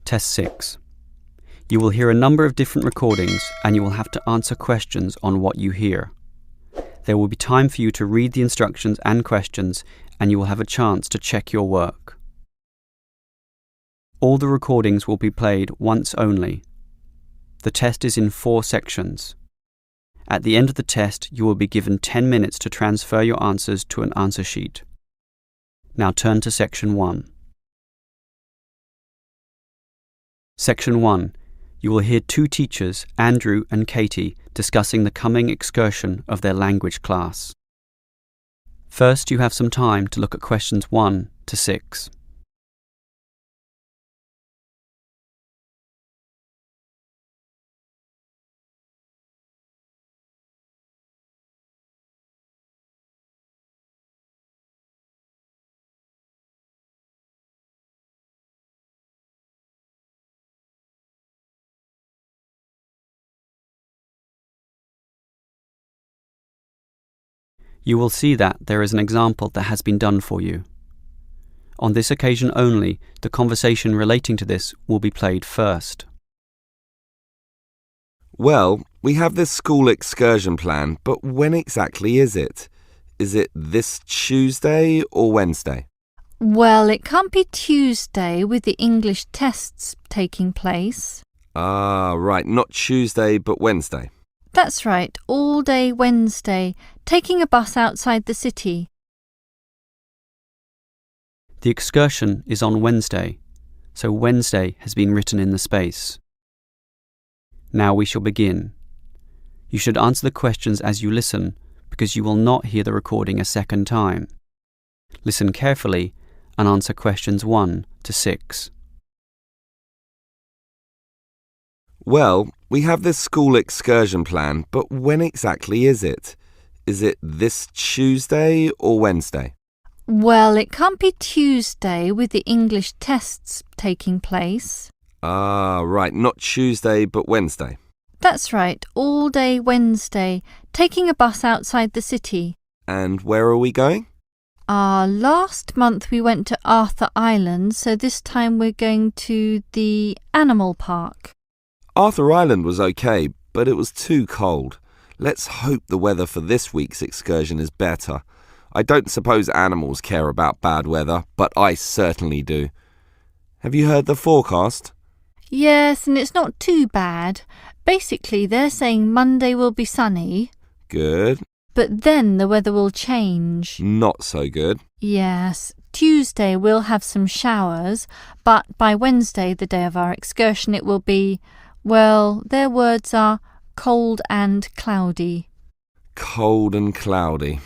Test 6. You will hear a number of different recordings and you will have to answer questions on what you hear. There will be time for you to read the instructions and questions and you will have a chance to check your work. All the recordings will be played once only. The test is in 4 sections. At the end of the test, you will be given 10 minutes to transfer your answers to an answer sheet. Now turn to Section 1. Section 1. You will hear 2 teachers, Andrew and Katie, discussing the coming excursion of their language class. First, you have some time to look at questions 1 to 6. You will see that there is an example that has been done for you. On this occasion only, the conversation relating to this will be played first. Well, we have this school excursion plan, but when exactly is it? Is it this Tuesday or Wednesday? Well, it can't be Tuesday with the English tests taking place. Ah, right, not Tuesday but Wednesday. That's right, all day Wednesday, taking a bus outside the city. The excursion is on Wednesday, so Wednesday has been written in the space. Now we shall begin. You should answer the questions as you listen, because you will not hear the recording a second time. Listen carefully and answer questions 1 to 6. Well, we have this school excursion plan, but when exactly is it? Is it this Tuesday or Wednesday? Well, it can't be Tuesday with the English tests taking place. Ah, right, not Tuesday but Wednesday. That's right, all day Wednesday, taking a bus outside the city. And where are we going? Last month we went to Arthur Island, so this time we're going to the animal park. Arthur Island was okay, but it was too cold. Let's hope the weather for this week's excursion is better. I don't suppose animals care about bad weather, but I certainly do. Have you heard the forecast? Yes, and it's not too bad. Basically, they're saying Monday will be sunny. Good. But then the weather will change. Not so good. Yes. Tuesday we'll have some showers, but by Wednesday, the day of our excursion, it will be, well, their words are cold and cloudy. Cold and cloudy.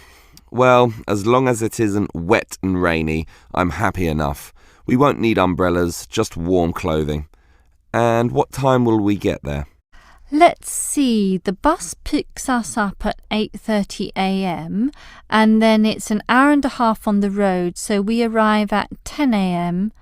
Well, as long as it isn't wet and rainy, I'm happy enough. We won't need umbrellas, just warm clothing. And what time will we get there? Let's see, the bus picks us up at 8:30 a.m. and then it's an hour and a half on the road, so we arrive at 10 a.m.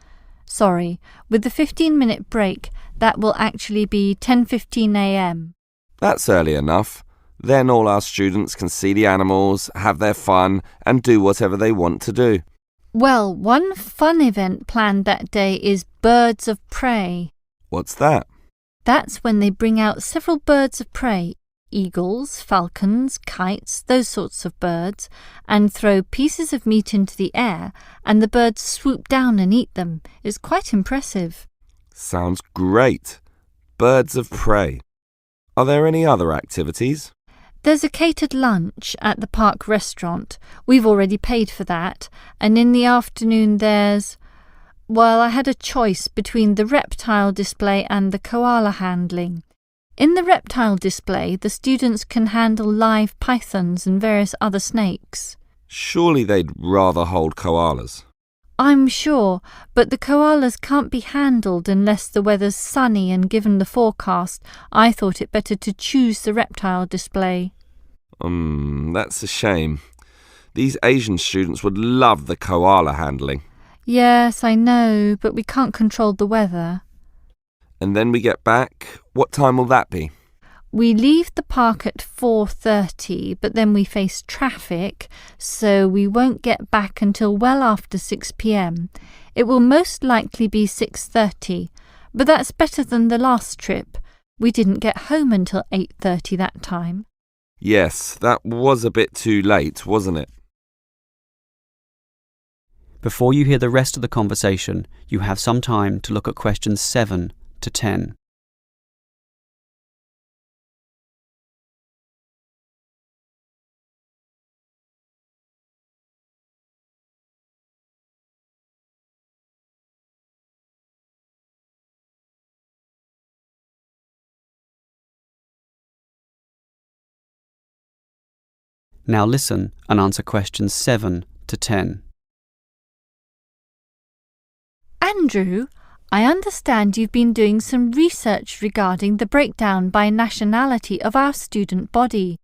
Sorry, with the 15-minute break, that will actually be 10:15 a.m. That's early enough. Then all our students can see the animals, have their fun, and do whatever they want to do. Well, one fun event planned that day is Birds of Prey. What's that? That's when they bring out several birds of prey, eagles, falcons, kites, those sorts of birds, and throw pieces of meat into the air, and the birds swoop down and eat them. It's quite impressive. Sounds great. Birds of prey. Are there any other activities? There's a catered lunch at the park restaurant. We've already paid for that. And in the afternoon there's... Well, I had a choice between the reptile display and the koala handling. In the reptile display, the students can handle live pythons and various other snakes. Surely they'd rather hold koalas. I'm sure, but the koalas can't be handled unless the weather's sunny, and given the forecast, I thought it better to choose the reptile display. That's a shame. These Asian students would love the koala handling. Yes, I know, but we can't control the weather. And then we get back. What time will that be? We leave the park at 4:30, but then we face traffic, so we won't get back until well after 6 p.m. It will most likely be 6:30, But that's better than the last trip. We didn't get home until 8:30 that time. Yes, that was a bit too late, wasn't it? Before you hear the rest of the conversation, you have some time to look at questions 7 to 10. Now listen and answer questions 7 to 10. Andrew, I understand you've been doing some research regarding the breakdown by nationality of our student body.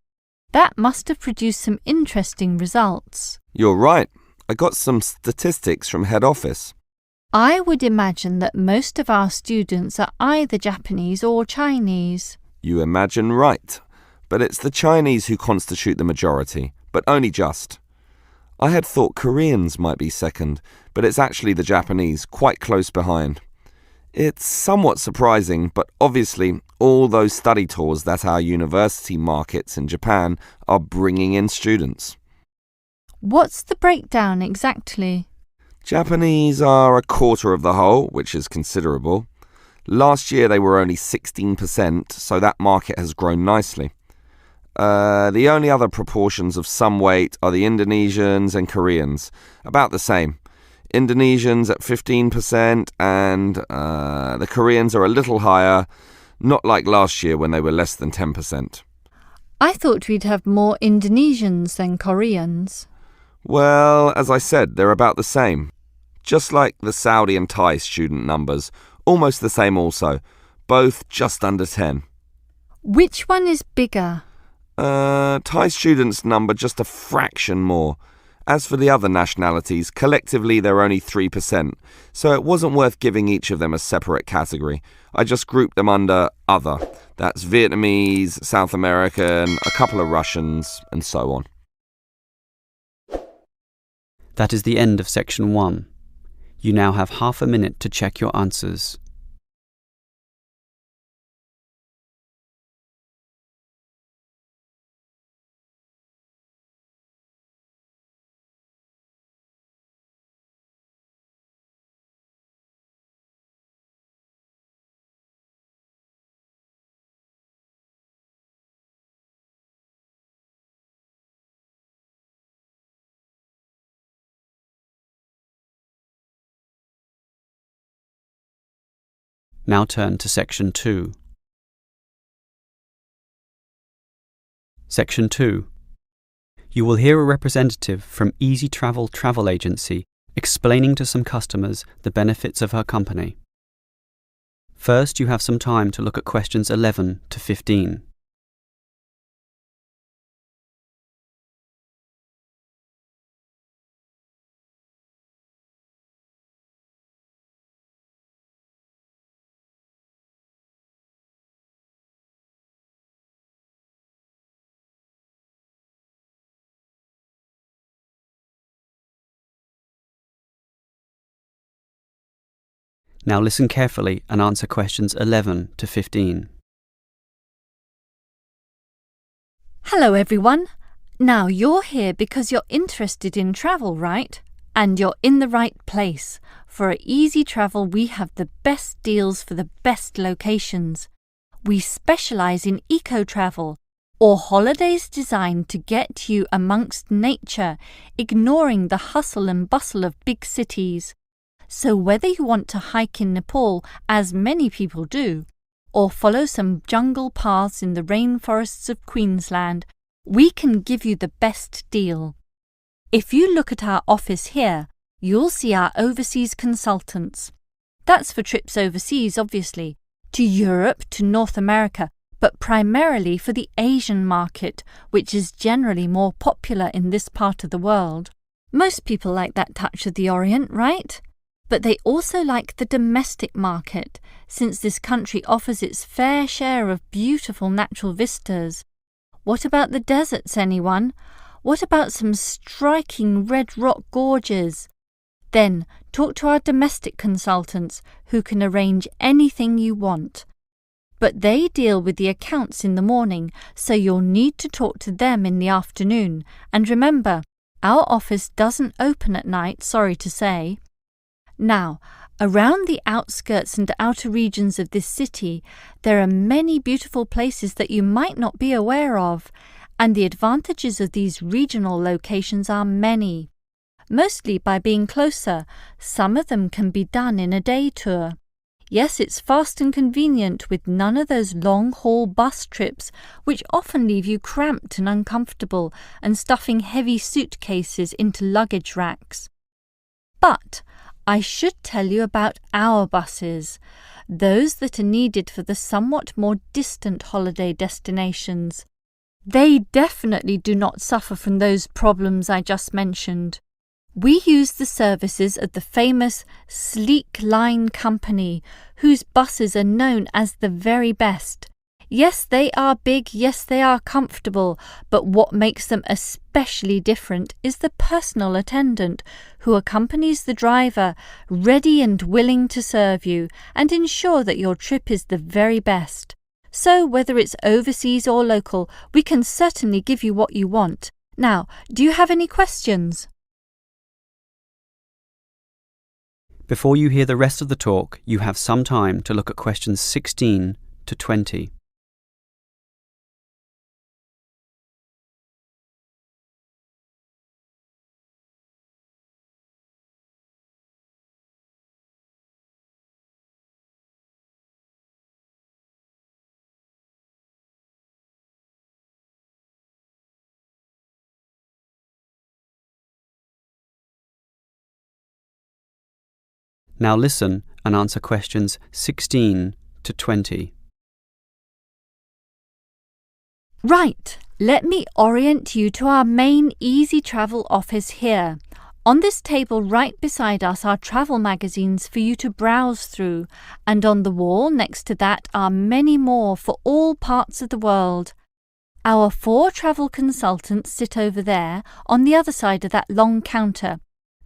That must have produced some interesting results. You're right. I got some statistics from head office. I would imagine that most of our students are either Japanese or Chinese. You imagine right. But it's the Chinese who constitute the majority, but only just. I had thought Koreans might be second, but it's actually the Japanese, quite close behind. It's somewhat surprising, but obviously all those study tours that our university markets in Japan are bringing in students. What's the breakdown exactly? Japanese are a quarter of the whole, which is considerable. Last year they were only 16%, so that market has grown nicely. The only other proportions of some weight are the Indonesians and Koreans, about the same. Indonesians at 15% and the Koreans are a little higher, not like last year when they were less than 10%. I thought we'd have more Indonesians than Koreans. Well, as I said, they're about the same. Just like the Saudi and Thai student numbers, almost the same also, both just under 10. Which one is bigger? Thai students number just a fraction more. As for the other nationalities, collectively they're only 3%, so it wasn't worth giving each of them a separate category. I just grouped them under other. That's Vietnamese, South American, a couple of Russians, and so on. That is the end of section 1. You now have half a minute to check your answers. Now turn to section 2. Section 2. You will hear a representative from Easy Travel Travel Agency explaining to some customers the benefits of her company. First, you have some time to look at questions 11 to 15. Now listen carefully and answer questions 11 to 15. Hello everyone. Now you're here because you're interested in travel, right? And you're in the right place. For at Easy Travel we have the best deals for the best locations. We specialise in eco-travel, or holidays designed to get you amongst nature, ignoring the hustle and bustle of big cities. So whether you want to hike in Nepal, as many people do, or follow some jungle paths in the rainforests of Queensland, we can give you the best deal. If you look at our office here, you'll see our overseas consultants. That's for trips overseas, obviously, to Europe, to North America, but primarily for the Asian market, which is generally more popular in this part of the world. Most people like that touch of the Orient, right? But they also like the domestic market, since this country offers its fair share of beautiful natural vistas. What about the deserts, anyone? What about some striking red rock gorges? Then talk to our domestic consultants who can arrange anything you want. But they deal with the accounts in the morning, so you'll need to talk to them in the afternoon. And remember, our office doesn't open at night, sorry to say. Now, around the outskirts and outer regions of this city, there are many beautiful places that you might not be aware of, and the advantages of these regional locations are many. Mostly by being closer, some of them can be done in a day tour. Yes, it's fast and convenient with none of those long-haul bus trips which often leave you cramped and uncomfortable and stuffing heavy suitcases into luggage racks. But I should tell you about our buses, those that are needed for the somewhat more distant holiday destinations. They definitely do not suffer from those problems I just mentioned. We use the services of the famous Sleek Line Company, whose buses are known as the very best. Yes, they are big, yes, they are comfortable, but what makes them especially different is the personal attendant who accompanies the driver, ready and willing to serve you and ensure that your trip is the very best. So whether it's overseas or local, we can certainly give you what you want. Now, do you have any questions? Before you hear the rest of the talk, you have some time to look at questions 16 to 20. Now listen and answer questions 16 to 20. Right, let me orient you to our main Easy Travel office here. On this table right beside us are travel magazines for you to browse through, and on the wall next to that are many more for all parts of the world. Our 4 travel consultants sit over there on the other side of that long counter.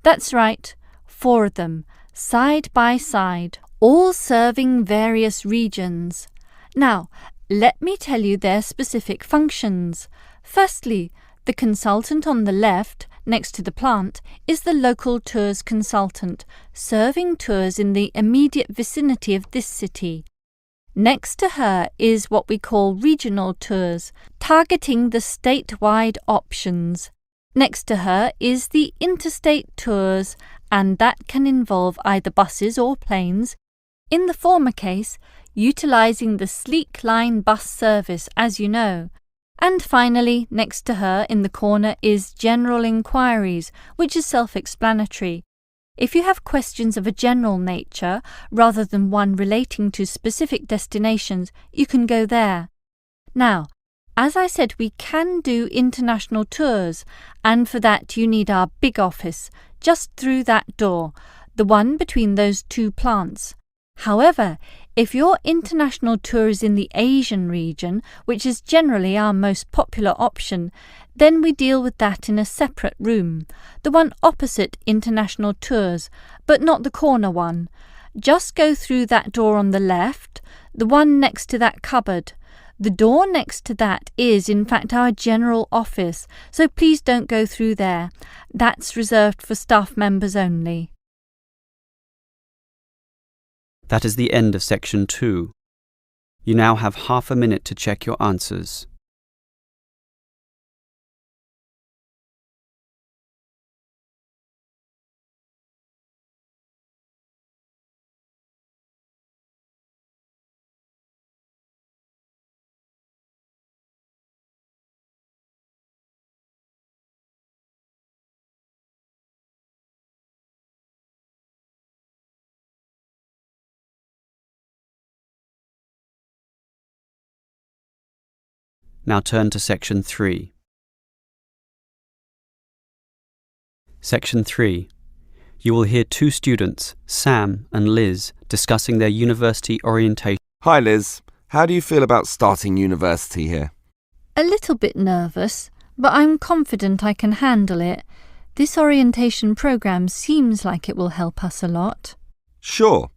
That's right, 4 of them, side by side, all serving various regions. Now, let me tell you their specific functions. Firstly, the consultant on the left, next to the plant, is the local tours consultant, serving tours in the immediate vicinity of this city. Next to her is what we call regional tours, targeting the statewide options. Next to her is the interstate tours, and that can involve either buses or planes. In the former case, utilising the Sleek Line bus service, as you know. And finally, next to her in the corner is General Inquiries, which is self-explanatory. If you have questions of a general nature, rather than one relating to specific destinations, you can go there. Now, as I said, we can do international tours, and for that you need our big office, just through that door, the one between those 2 plants. However, if your international tour is in the Asian region, which is generally our most popular option, then we deal with that in a separate room, the one opposite international tours, but not the corner one. Just go through that door on the left, the one next to that cupboard. The door next to that is, in fact, our general office, so please don't go through there. That's reserved for staff members only. That is the end of section 2. You now have half a minute to check your answers. Now turn to section 3. Section 3. You will hear 2 students, Sam and Liz, discussing their university orientation. Hi Liz, how do you feel about starting university here? A little bit nervous, but I'm confident I can handle it. This orientation programme seems like it will help us a lot. Sure.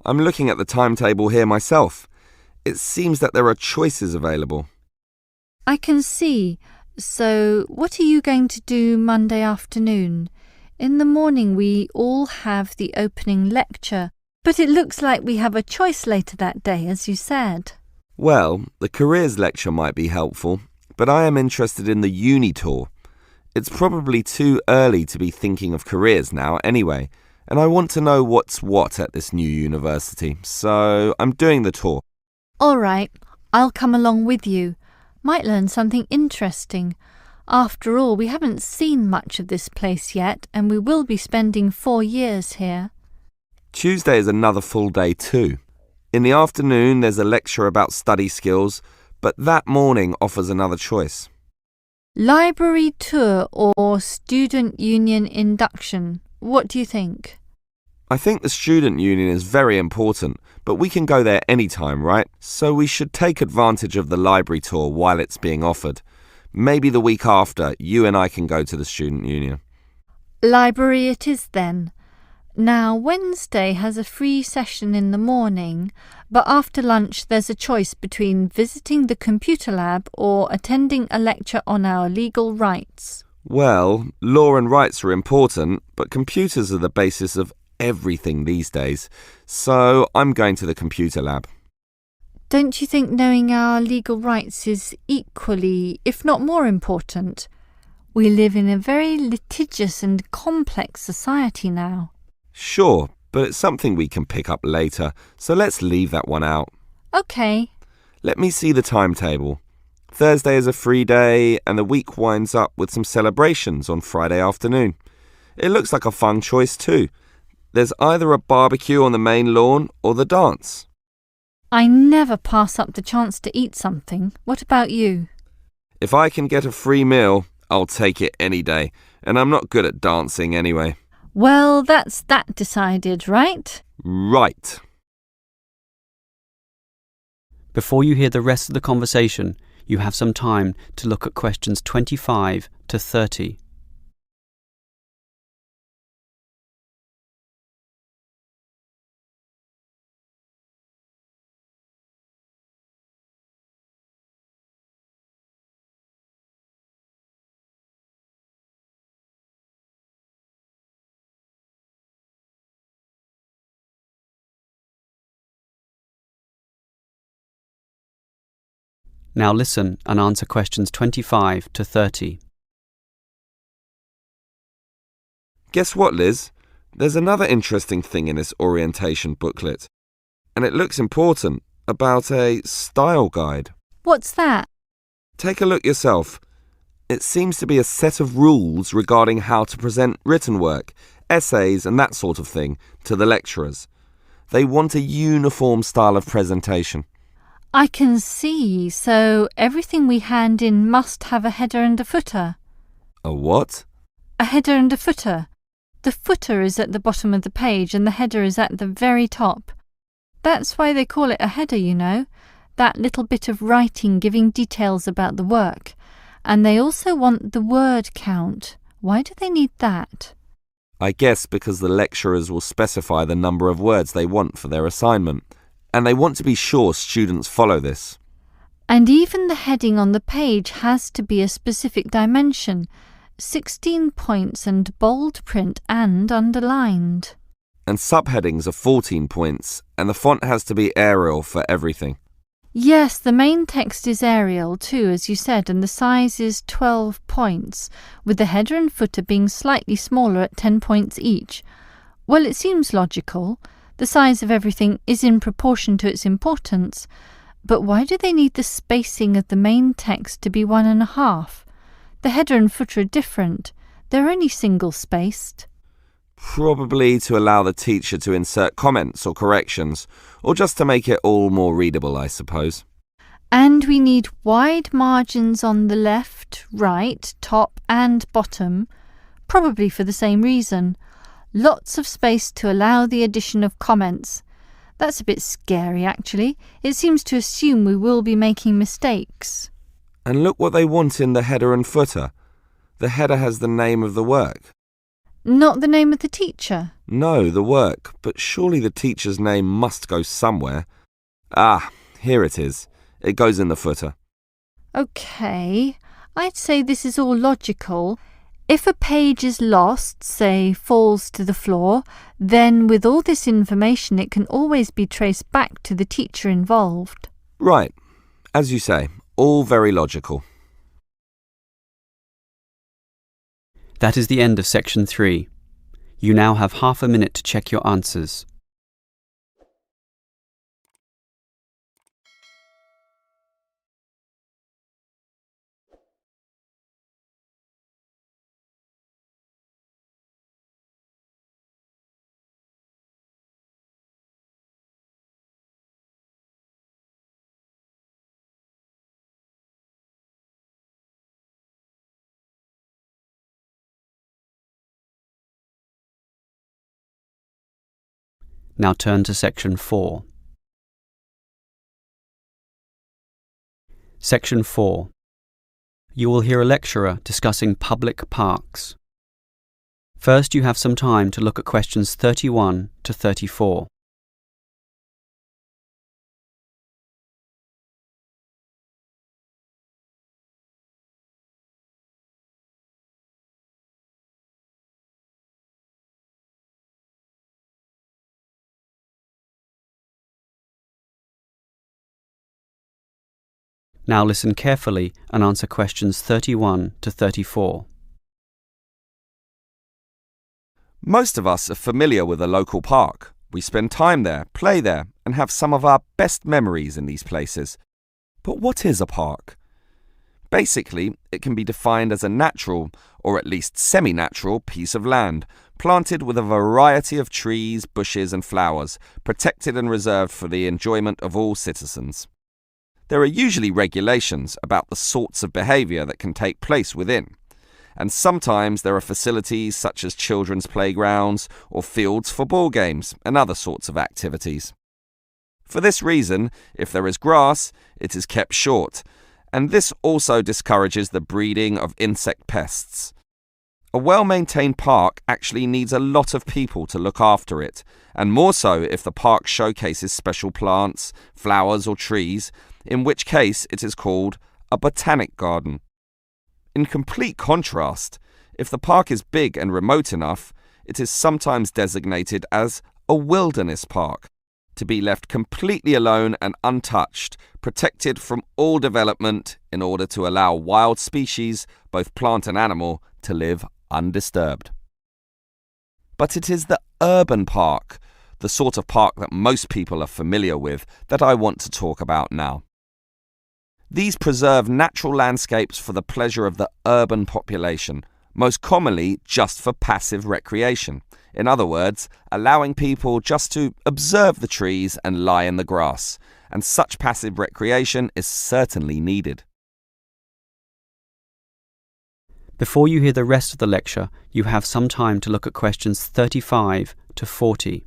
I'm looking at the timetable here myself. It seems that there are choices available. I can see. So, what are you going to do Monday afternoon? In the morning we all have the opening lecture, but it looks like we have a choice later that day, as you said. Well, the careers lecture might be helpful, but I am interested in the uni tour. It's probably too early to be thinking of careers now anyway, and I want to know what's what at this new university, so I'm doing the tour. All right, I'll come along with you. Might learn something interesting. After all, we haven't seen much of this place yet, and we will be spending 4 years here. Tuesday is another full day too. In the afternoon there's a lecture about study skills, but that morning offers another choice. Library tour or student union induction? What do you think? I think the student union is very important, but we can go there anytime, right? So we should take advantage of the library tour while it's being offered. Maybe the week after, you and I can go to the student union. Library it is then. Now, Wednesday has a free session in the morning, but after lunch there's a choice between visiting the computer lab or attending a lecture on our legal rights. Well, law and rights are important, but computers are the basis of everything these days, so I'm going to the computer lab. Don't you think knowing our legal rights is equally, if not more important? We live in a very litigious and complex society now. Sure, but it's something we can pick up later, so let's leave that one out. OK. Let me see the timetable. Thursday is a free day, and the week winds up with some celebrations on Friday afternoon. It looks like a fun choice too. There's either a barbecue on the main lawn or the dance. I never pass up the chance to eat something. What about you? If I can get a free meal, I'll take it any day, and I'm not good at dancing anyway. Well, that's that decided, right? Right. Before you hear the rest of the conversation, you have some time to look at questions 25 to 30. Now listen and answer questions 25 to 30. Guess what, Liz? There's another interesting thing in this orientation booklet, and it looks important, about a style guide. What's that? Take a look yourself. It seems to be a set of rules regarding how to present written work, essays and that sort of thing to the lecturers. They want a uniform style of presentation. I can see, so everything we hand in must have a header and a footer. A what? A header and a footer. The footer is at the bottom of the page and the header is at the very top. That's why they call it a header, you know, that little bit of writing giving details about the work. And they also want the word count. Why do they need that? I guess because the lecturers will specify the number of words they want for their assignment. And they want to be sure students follow this. And even the heading on the page has to be a specific dimension, 16 points and bold print and underlined. And subheadings are 14 points, and the font has to be Arial for everything. Yes, the main text is Arial too, as you said, and the size is 12 points, with the header and footer being slightly smaller at 10 points each. Well, it seems logical. The size of everything is in proportion to its importance, but why do they need the spacing of the main text to be 1.5? The header and footer are different. They're only single-spaced. Probably to allow the teacher to insert comments or corrections, or just to make it all more readable, I suppose. And we need wide margins on the left, right, top and bottom, probably for the same reason. Lots of space to allow the addition of comments. That's a bit scary, actually. It seems to assume we will be making mistakes. And look what they want in the header and footer. The header has the name of the work, Not the name of the teacher? No, the work, but surely the teacher's name must go somewhere. Ah, here it is. It goes in the footer. OK, I'd say this is all logical. If a page is lost, say falls to the floor, then with all this information it can always be traced back to the teacher involved. Right. As you say, all very logical. That is the end of section 3. You now have half a minute to check your answers. Now turn to section 4. Section 4. You will hear a lecturer discussing public parks. First, you have some time to look at questions 31 to 34. Now listen carefully and answer questions 31 to 34. Most of us are familiar with a local park. We spend time there, play there, and have some of our best memories in these places. But what is a park? Basically, it can be defined as a natural, or at least semi-natural, piece of land, planted with a variety of trees, bushes and flowers, protected and reserved for the enjoyment of all citizens. There are usually regulations about the sorts of behaviour that can take place within, and sometimes there are facilities such as children's playgrounds or fields for ball games and other sorts of activities. For this reason, if there is grass, it is kept short, and this also discourages the breeding of insect pests. A well-maintained park actually needs a lot of people to look after it, and more so if the park showcases special plants, flowers or trees, in which case it is called a botanic garden. In complete contrast, if the park is big and remote enough, it is sometimes designated as a wilderness park, to be left completely alone and untouched, protected from all development in order to allow wild species, both plant and animal, to live undisturbed. But it is the urban park, the sort of park that most people are familiar with, that I want to talk about now. These preserve natural landscapes for the pleasure of the urban population, most commonly just for passive recreation. In other words, allowing people just to observe the trees and lie in the grass, and such passive recreation is certainly needed. Before you hear the rest of the lecture, you have some time to look at questions 35 to 40.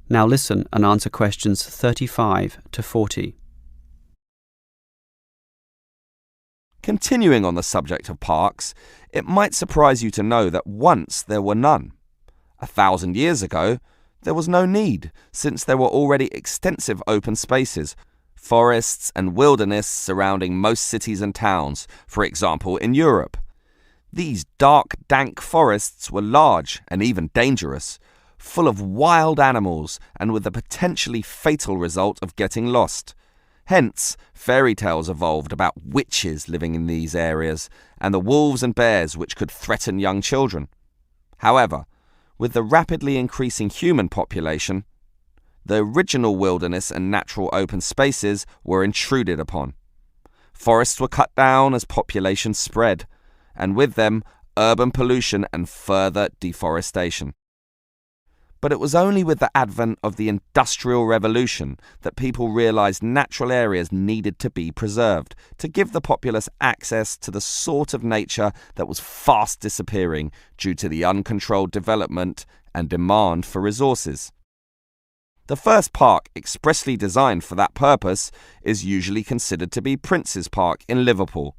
Now listen and answer questions 35 to 40. Continuing on the subject of parks, it might surprise you to know that once there were none. 1,000 years ago, there was no need, since there were already extensive open spaces, forests and wilderness surrounding most cities and towns, for example in Europe. These dark, dank forests were large and even dangerous, full of wild animals and with the potentially fatal result of getting lost. Hence, fairy tales evolved about witches living in these areas and the wolves and bears which could threaten young children. However, with the rapidly increasing human population, the original wilderness and natural open spaces were intruded upon. Forests were cut down as population spread, and with them urban pollution and further deforestation. But it was only with the advent of the Industrial Revolution that people realised natural areas needed to be preserved to give the populace access to the sort of nature that was fast disappearing due to the uncontrolled development and demand for resources. The first park expressly designed for that purpose is usually considered to be Prince's Park in Liverpool.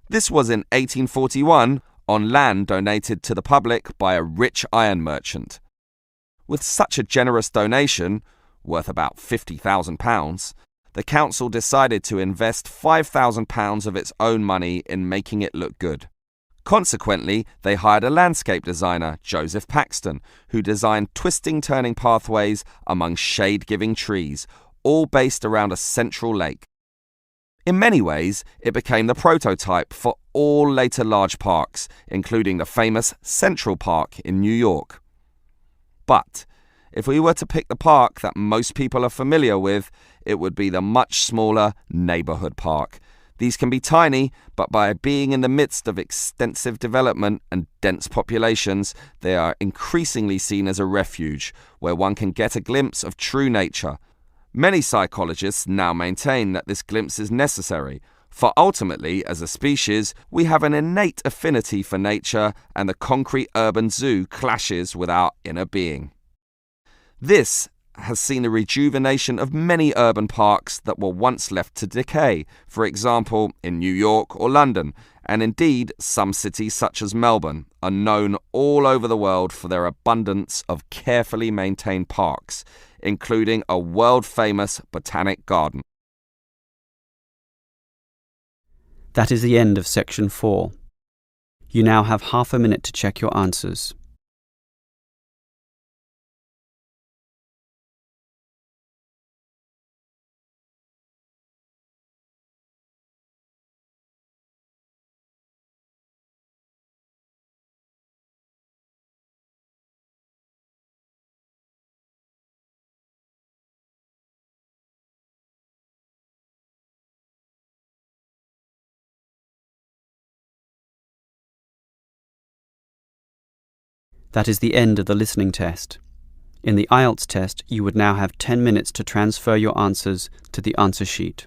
This was in 1841 on land donated to the public by a rich iron merchant. With such a generous donation, worth about £50,000, the council decided to invest £5,000 of its own money in making it look good. Consequently, they hired a landscape designer, Joseph Paxton, who designed twisting turning pathways among shade-giving trees, all based around a central lake. In many ways, it became the prototype for all later large parks, including the famous Central Park in New York. But if we were to pick the park that most people are familiar with, it would be the much smaller neighbourhood park. These can be tiny, but by being in the midst of extensive development and dense populations, they are increasingly seen as a refuge where one can get a glimpse of true nature. Many psychologists now maintain that this glimpse is necessary, for ultimately, as a species, we have an innate affinity for nature, and the concrete urban zoo clashes with our inner being. This has seen the rejuvenation of many urban parks that were once left to decay, for example, in New York or London, and indeed some cities such as Melbourne are known all over the world for their abundance of carefully maintained parks, including a world-famous botanic garden. That is the end of section 4. You now have half a minute to check your answers. That is the end of the listening test. In the Ielts test, you would now have 10 minutes to transfer your answers to the answer sheet.